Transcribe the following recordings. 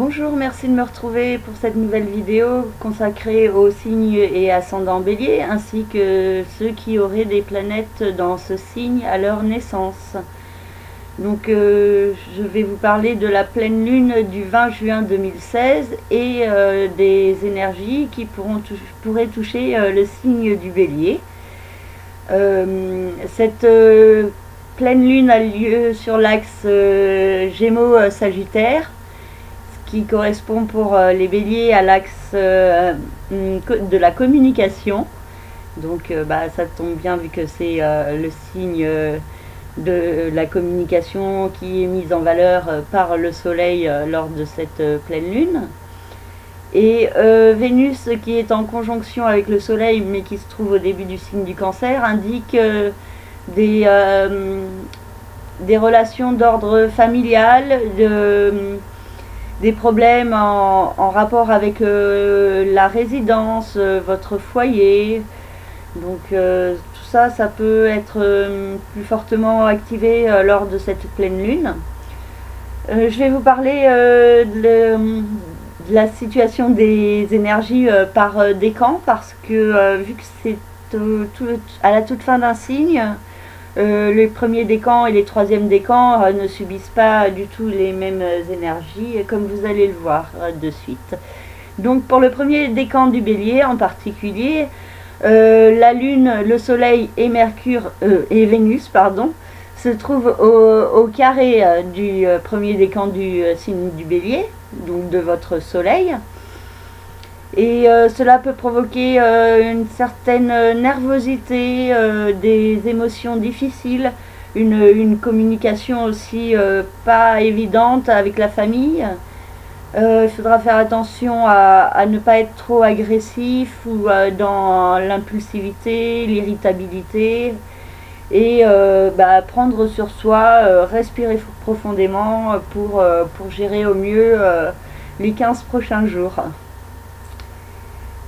Bonjour, merci de me retrouver pour cette nouvelle vidéo consacrée aux signes et ascendants Bélier, ainsi que ceux qui auraient des planètes dans ce signe à leur naissance. Donc je vais vous parler de la pleine lune du 20 juin 2016 et des énergies qui pourraient toucher le signe du Bélier. Cette pleine lune a lieu sur l'axe Gémeaux-Sagittaire, qui correspond pour les béliers à l'axe de la communication. Donc ça tombe bien vu que c'est le signe de la communication qui est mise en valeur par le soleil lors de cette pleine lune. Et Vénus, qui est en conjonction avec le soleil mais qui se trouve au début du signe du Cancer, indique des relations d'ordre familial, des problèmes en rapport avec la résidence, votre foyer. Donc tout ça, ça peut être plus fortement activé lors de cette pleine lune. Je vais vous parler de la situation des énergies par décan, parce que vu que c'est à la toute fin d'un signe, les premiers décans et les troisièmes décans ne subissent pas du tout les mêmes énergies, comme vous allez le voir de suite. Donc pour le premier décan du Bélier en particulier, la Lune, le Soleil et Vénus se trouvent au carré du premier décan du signe du Bélier, donc de votre Soleil. Et cela peut provoquer une certaine nervosité, des émotions difficiles, une communication aussi pas évidente avec la famille. Il faudra faire attention à ne pas être trop agressif ou dans l'impulsivité, l'irritabilité. Et prendre sur soi, respirer profondément pour gérer au mieux les 15 prochains jours.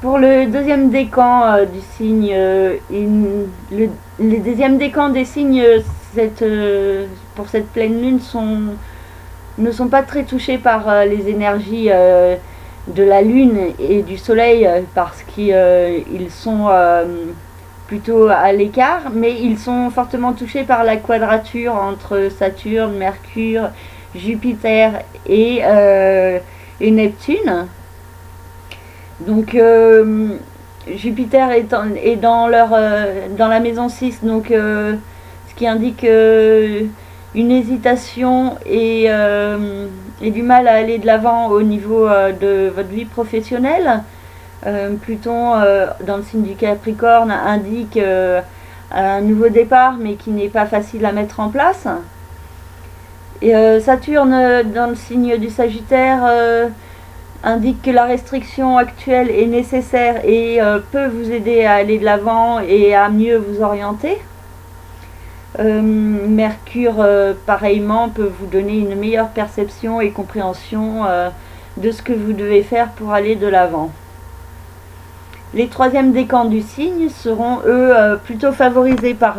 Pour le deuxième décan du signe, les deuxièmes décans des signes pour cette pleine lune ne sont pas très touchés par les énergies de la lune et du soleil, parce qu'ils sont plutôt à l'écart, mais ils sont fortement touchés par la quadrature entre Saturne, Mercure, Jupiter et Neptune. Donc Jupiter est dans la maison 6, donc ce qui indique une hésitation et du mal à aller de l'avant au niveau de votre vie professionnelle. Pluton dans le signe du Capricorne indique un nouveau départ, mais qui n'est pas facile à mettre en place. Et Saturne dans le signe du Sagittaire indique que la restriction actuelle est nécessaire et peut vous aider à aller de l'avant et à mieux vous orienter. Mercure, pareillement, peut vous donner une meilleure perception et compréhension de ce que vous devez faire pour aller de l'avant. Les troisièmes décans du signe seront, eux, plutôt favorisés par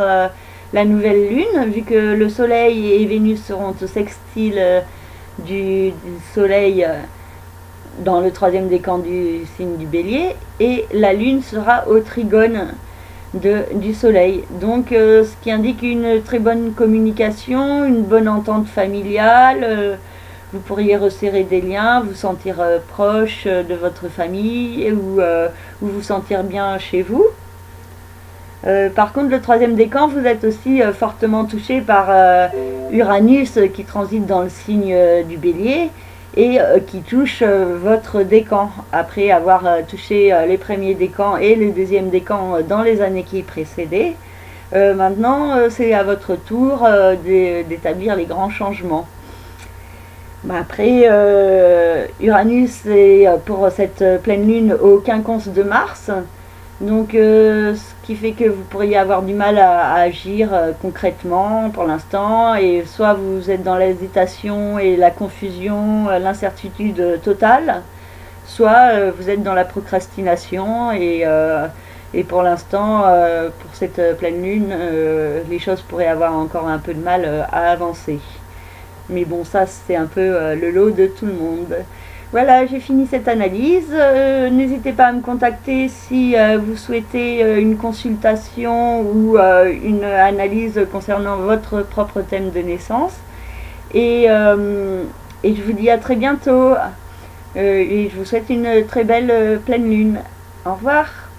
la nouvelle lune, vu que le Soleil et Vénus seront au sextile du Soleil dans le troisième décan du signe du Bélier, et la Lune sera au trigone du Soleil. Donc ce qui indique une très bonne communication, une bonne entente familiale. Vous pourriez resserrer des liens, vous sentir proche de votre famille ou vous sentir bien chez vous. Par contre, le troisième décan, vous êtes aussi fortement touché par Uranus qui transite dans le signe du Bélier et qui touche votre décan, après avoir touché les premiers décans et le deuxième décan dans les années qui précédaient. Maintenant, c'est à votre tour d'établir les grands changements. Après, Uranus est pour cette pleine lune au quinconce de Mars, donc ce qui fait que vous pourriez avoir du mal à agir concrètement pour l'instant, et soit vous êtes dans l'hésitation et la confusion, l'incertitude totale, soit vous êtes dans la procrastination et pour l'instant, pour cette pleine lune, les choses pourraient avoir encore un peu de mal à avancer. Mais bon, ça c'est un peu le lot de tout le monde. Voilà, j'ai fini cette analyse. N'hésitez pas à me contacter si vous souhaitez une consultation ou une analyse concernant votre propre thème de naissance. Et je vous dis à très bientôt. Et je vous souhaite une très belle pleine lune. Au revoir.